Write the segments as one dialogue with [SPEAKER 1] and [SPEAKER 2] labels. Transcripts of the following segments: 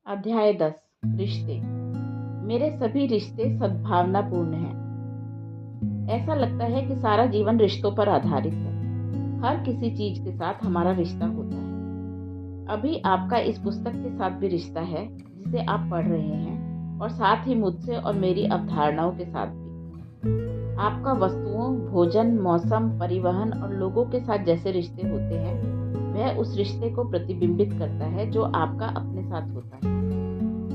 [SPEAKER 1] अध्याय 10 रिश्ते। मेरे सभी रिश्ते सद्भावनापूर्ण हैं। ऐसा लगता है कि सारा जीवन रिश्तों पर आधारित है। हर किसी चीज के साथ हमारा रिश्ता होता है। अभी आपका इस पुस्तक के साथ भी रिश्ता है जिसे आप पढ़ रहे हैं, और साथ ही मुझसे और मेरी अवधारणाओं के साथ भी। आपका वस्तुओं, भोजन, मौसम, परिवहन और लोगों के साथ जैसे रिश्ते होते हैं, वह उस रिश्ते को प्रतिबिंबित करता है जो आपका अपने साथ होता है।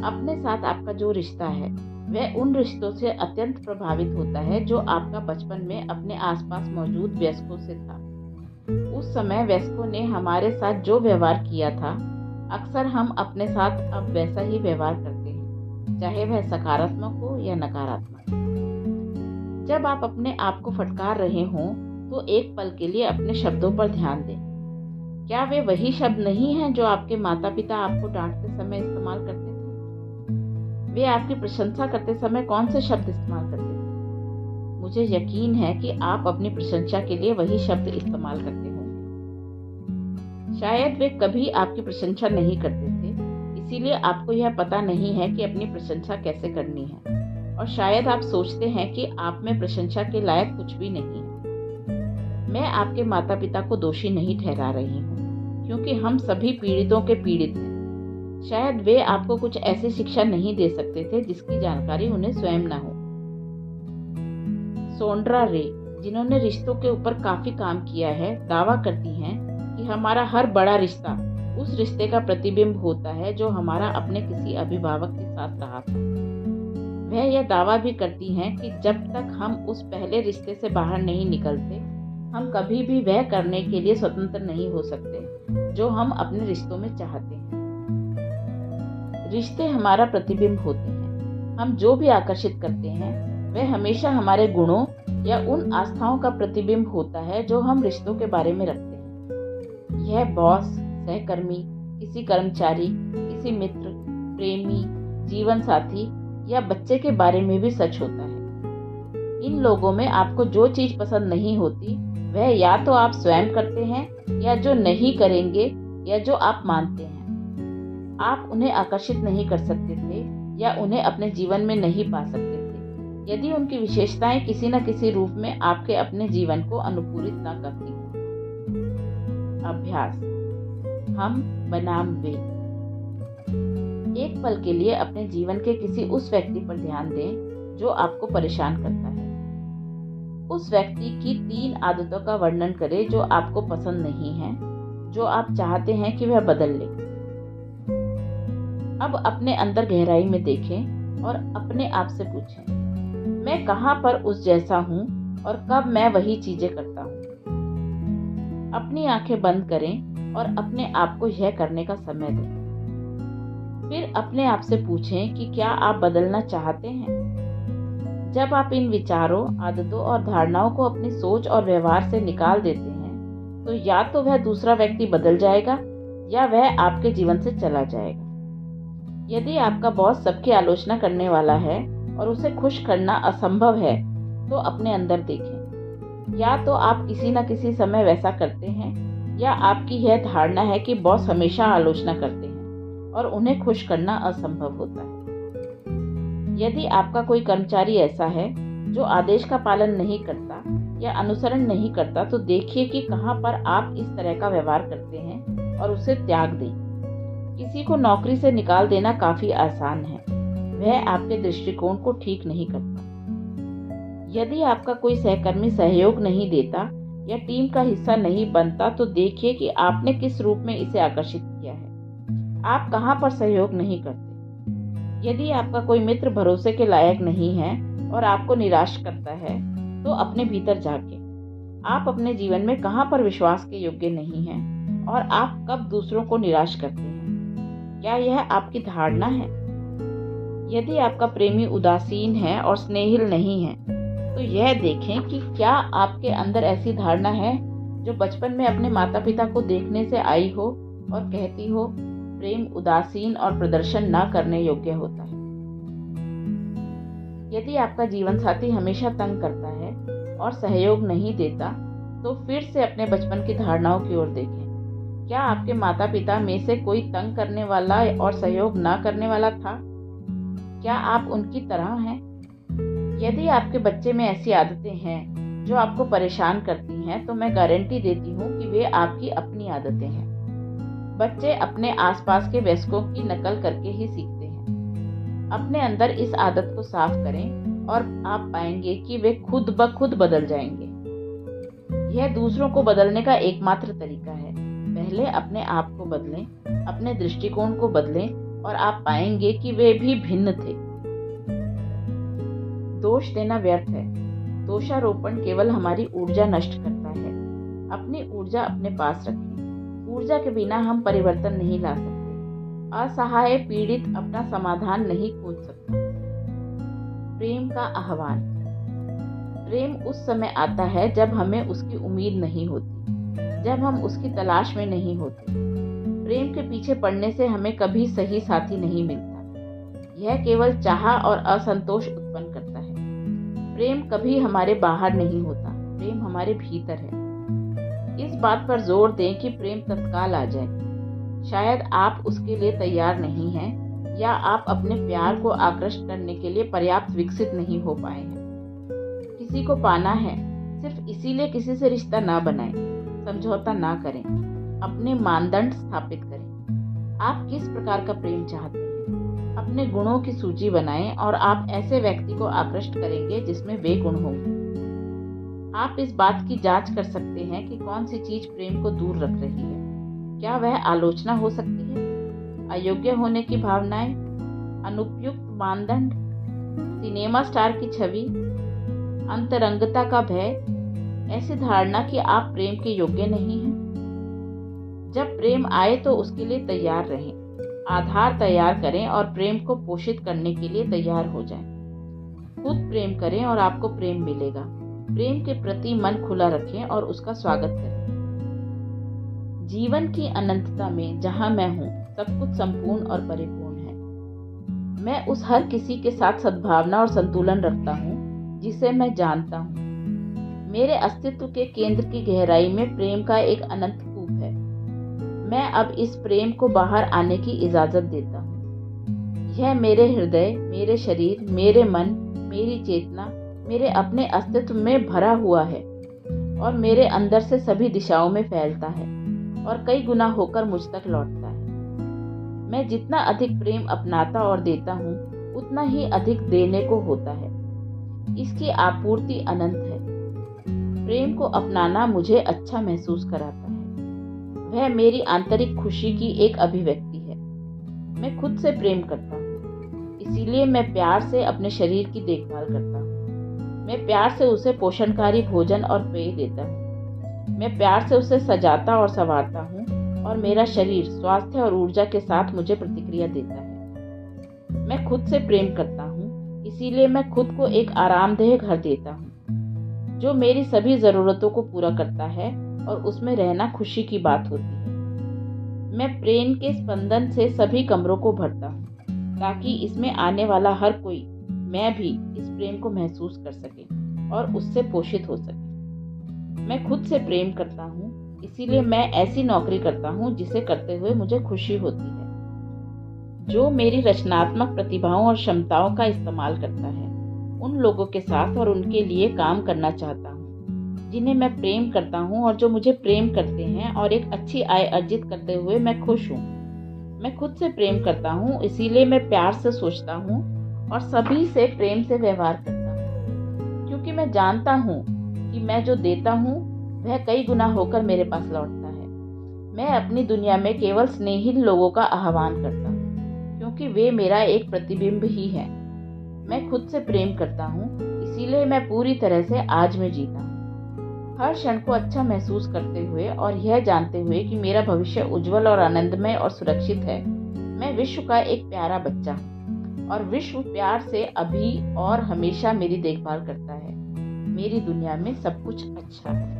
[SPEAKER 1] अपने साथ आपका जो रिश्ता है वह उन रिश्तों से अत्यंत प्रभावित होता है जो आपका बचपन में अपने आसपास मौजूद वयस्कों से था। उस समय वयस्कों ने हमारे साथ जो व्यवहार किया था, अक्सर हम अपने साथ अब वैसा ही व्यवहार करते हैं, चाहे वह सकारात्मक हो या नकारात्मक। जब आप अपने आप को फटकार रहे हों तो एक पल के लिए अपने शब्दों पर ध्यान दें। क्या वे वही शब्द नहीं हैं जो आपके माता पिता आपको डांटते समय इस्तेमाल करते थे? वे आपकी प्रशंसा करते समय कौन से शब्द इस्तेमाल करते थे? मुझे यकीन है कि आप अपनी प्रशंसा के लिए वही शब्द इस्तेमाल करते होंगे। शायद वे कभी आपकी प्रशंसा नहीं करते थे, इसीलिए आपको यह पता नहीं है कि अपनी प्रशंसा कैसे करनी है, और शायद आप सोचते हैं कि आप में प्रशंसा के लायक कुछ भी नहीं है। मैं आपके माता पिता को दोषी नहीं ठहरा रही हूँ, क्योंकि हम सभी पीड़ितों के पीड़ित हैं। शायद वे आपको कुछ ऐसी शिक्षा नहीं दे सकते थे जिसकी जानकारी उन्हें स्वयं न हो। सोंड्रा रे, जिन्होंने रिश्तों के ऊपर काफी काम किया है, दावा करती हैं कि हमारा हर बड़ा रिश्ता उस रिश्ते का प्रतिबिंब होता है जो हमारा अपने किसी अभिभावक के साथ रहा था। वह यह दावा भी करती हैं कि जब तक हम उस पहले रिश्ते से बाहर नहीं निकलते, हम कभी भी वह करने के लिए स्वतंत्र नहीं हो सकते जो हम अपने रिश्तों में चाहते हैं। रिश्ते हमारा प्रतिबिंब होते हैं। हम जो भी आकर्षित करते हैं वह हमेशा हमारे गुणों या उन आस्थाओं का प्रतिबिंब होता है जो हम रिश्तों के बारे में रखते हैं। यह बॉस, सहकर्मी, किसी कर्मचारी, किसी मित्र, प्रेमी, जीवन साथी या बच्चे के बारे में भी सच होता है। इन लोगों में आपको जो चीज पसंद नहीं होती वह या तो आप स्वयं करते हैं या जो नहीं करेंगे या जो आप मानते हैं। आप उन्हें आकर्षित नहीं कर सकते थे या उन्हें अपने जीवन में नहीं पा सकते थे यदि उनकी विशेषताएं किसी न किसी रूप में आपके अपने जीवन को अनुकूलित न करती हों। अभ्यास। हम बनाम वे। एक पल के लिए अपने जीवन के किसी उस व्यक्ति पर ध्यान दें जो आपको परेशान करता है। उस व्यक्ति की 3 आदतों का वर्णन करें जो आपको पसंद नहीं है, जो आप चाहते हैं कि वह बदल ले। अब अपने अंदर गहराई में देखें और अपने आप से पूछें, मैं कहां पर उस जैसा हूं और कब मैं वही चीजें करता हूं। अपनी आंखें बंद करें और अपने आप को यह करने का समय दें। फिर अपने आप से पूछें कि क्या आप बदलना चाहते हैं। जब आप इन विचारों, आदतों और धारणाओं को अपनी सोच और व्यवहार से निकाल देते हैं, तो या तो वह दूसरा व्यक्ति बदल जाएगा या वह आपके जीवन से चला जाएगा। यदि आपका बॉस सबकी आलोचना करने वाला है और उसे खुश करना असंभव है, तो अपने अंदर देखें। या तो आप किसी न किसी समय वैसा करते हैं, या आपकी यह धारणा है कि बॉस हमेशा आलोचना करते हैं और उन्हें खुश करना असंभव होता है। यदि आपका कोई कर्मचारी ऐसा है जो आदेश का पालन नहीं करता या अनुसरण नहीं करता, तो देखिए कि कहां पर आप इस तरह का व्यवहार करते हैं और उसे त्याग दें। किसी को नौकरी से निकाल देना काफी आसान है, वह आपके दृष्टिकोण को ठीक नहीं करता। यदि आपका कोई सहकर्मी सहयोग नहीं देता या टीम का हिस्सा नहीं बनता, तो देखिए कि आपने किस रूप में इसे आकर्षित किया है। आप कहां पर सहयोग नहीं करते। यदि आपका कोई मित्र भरोसे के लायक नहीं है और आपको निराश करता है, तो अपने भीतर झांकें। आप अपने जीवन में कहां पर विश्वास के योग्य नहीं हैं और आप कब दूसरों को निराश करते हैं। क्या यह आपकी धारणा है? यदि आपका प्रेमी उदासीन है और स्नेहिल नहीं है, तो यह देखें कि क्या आपके अंदर ऐसी धारणा है जो बचपन में अपने माता पिता को देखने से आई हो और कहती हो, प्रेम उदासीन और प्रदर्शन न करने योग्य होता है। यदि आपका जीवन साथी हमेशा तंग करता है और सहयोग नहीं देता, तो फिर से अपने बचपन की धारणाओं की ओर देखें। क्या आपके माता पिता में से कोई तंग करने वाला और सहयोग ना करने वाला था? क्या आप उनकी तरह हैं? यदि आपके बच्चे में ऐसी आदतें हैं जो आपको परेशान करती हैं, तो मैं गारंटी देती हूँ कि वे आपकी अपनी आदतें हैं। बच्चे अपने आसपास के वयस्कों की नकल करके ही सीखते हैं। अपने अंदर इस आदत को साफ करें और आप पाएंगे कि वे खुद ब खुद बदल जाएंगे। यह दूसरों को बदलने का एकमात्र तरीका है। पहले अपने आप को बदलें, अपने दृष्टिकोण को बदलें और आप पाएंगे कि वे भी भिन्न थे। दोष देना व्यर्थ है। दोषारोपण केवल हमारी ऊर्जा नष्ट करता है। अपनी ऊर्जा अपने पास रखें। ऊर्जा के बिना हम परिवर्तन नहीं ला सकते। असहाय पीड़ित अपना समाधान नहीं खोज सकता। प्रेम का आह्वान। प्रेम उस समय आता है जब हमें उसकी उम्मीद नहीं होती, जब हम उसकी तलाश में नहीं होते। प्रेम के पीछे पड़ने से हमें कभी सही साथी नहीं मिलता। यह केवल चाह और असंतोष उत्पन्न करता है। प्रेम कभी हमारे बाहर नहीं होता, प्रेम हमारे भीतर है। इस बात पर जोर दें कि प्रेम तत्काल आ जाए। शायद आप उसके लिए तैयार नहीं हैं, या आप अपने प्यार को आकृष्ट करने के लिए पर्याप्त विकसित नहीं हो पाए हैं। किसी को पाना है, सिर्फ इसीलिए किसी से रिश्ता ना बनाएं, समझौता ना करें, अपने मानदंड स्थापित करें। आप किस प्रकार का प्रेम चाहते हैं? अपने गुणों की सूची बनाएं और आप ऐसे व्यक्ति को आकृष्ट करेंगे जिसमें वे गुण होंगे। आप इस बात की जांच कर सकते हैं कि कौन सी चीज प्रेम को दूर रख रही है। क्या वह आलोचना हो सकती है, अयोग्य होने की भावनाएं, अनुपयुक्त मानदंड, सिनेमा स्टार की छवि, अंतरंगता का भय, ऐसी धारणा कि आप प्रेम के योग्य नहीं हैं? जब प्रेम आए तो उसके लिए तैयार रहें। आधार तैयार करें और प्रेम को पोषित करने के लिए तैयार हो जाएं। खुद प्रेम करें और आपको प्रेम मिलेगा। प्रेम के प्रति मन खुला रखें और उसका स्वागत करें। जीवन की अनंतता में जहां मैं हूं, सब कुछ संपूर्ण और परिपूर्ण है। मैं उस हर किसी के साथ सद्भावना और संतुलन रखता हूं जिसे मैं जानता हूं। मेरे अस्तित्व के केंद्र की गहराई में प्रेम का एक अनंत कूप है। मैं अब इस प्रेम को बाहर आने की इजाजत देता हूँ। यह मेरे हृदय, मेरे शरीर, मेरे मन, मेरी चेतना, मेरे अपने अस्तित्व में भरा हुआ है और मेरे अंदर से सभी दिशाओं में फैलता है और कई गुना होकर मुझ तक लौटता है। मैं जितना अधिक प्रेम अपनाता और देता हूँ, उतना ही अधिक देने को होता है। इसकी आपूर्ति अनंत है। प्रेम को अपनाना मुझे अच्छा महसूस कराता है। वह मेरी आंतरिक खुशी की एक अभिव्यक्ति है। मैं खुद से प्रेम करता हूँ, इसीलिए मैं प्यार से अपने शरीर की देखभाल करता हूँ। मैं प्यार से उसे पोषणकारी भोजन और पेय देता हूँ। मैं प्यार से उसे सजाता और संवारता हूँ और मेरा शरीर स्वास्थ्य और ऊर्जा के साथ मुझे प्रतिक्रिया देता है। मैं खुद से प्रेम करता हूँ, इसीलिए मैं खुद को एक आरामदेह घर देता हूँ जो मेरी सभी ज़रूरतों को पूरा करता है और उसमें रहना खुशी की बात होती है। मैं प्रेम के स्पंदन से सभी कमरों को भरता हूँ ताकि इसमें आने वाला हर कोई, मैं भी, इस प्रेम को महसूस कर सके और उससे पोषित हो सके। मैं खुद से प्रेम करता हूँ, इसीलिए मैं ऐसी नौकरी करता हूँ जिसे करते हुए मुझे खुशी होती है, जो मेरी रचनात्मक प्रतिभाओं और क्षमताओं का इस्तेमाल करता है। उन लोगों के साथ और उनके लिए काम करना चाहता हूँ जिन्हें मैं प्रेम करता हूँ और जो मुझे प्रेम करते हैं, और एक अच्छी आय अर्जित करते हुए मैं खुश हूँ। मैं खुद से प्रेम करता हूँ, इसीलिए मैं प्यार से सोचता हूँ और सभी से प्रेम से व्यवहार करता हूँ, क्योंकि मैं जानता हूँ कि मैं जो देता हूँ वह कई गुना होकर मेरे पास लौटता है। मैं अपनी दुनिया में केवल स्नेही लोगों का आह्वान करता हूँ, क्योंकि वे मेरा एक प्रतिबिंब ही है। मैं खुद से प्रेम करता हूँ, इसीलिए मैं पूरी तरह से आज में जीता हूँ, हर क्षण को अच्छा महसूस करते हुए और यह जानते हुए कि मेरा भविष्य उज्जवल और आनंदमय और सुरक्षित है। मैं विश्व का एक प्यारा बच्चा हूँ और विश्व प्यार से अभी और हमेशा मेरी देखभाल करता है। मेरी दुनिया में सब कुछ अच्छा है।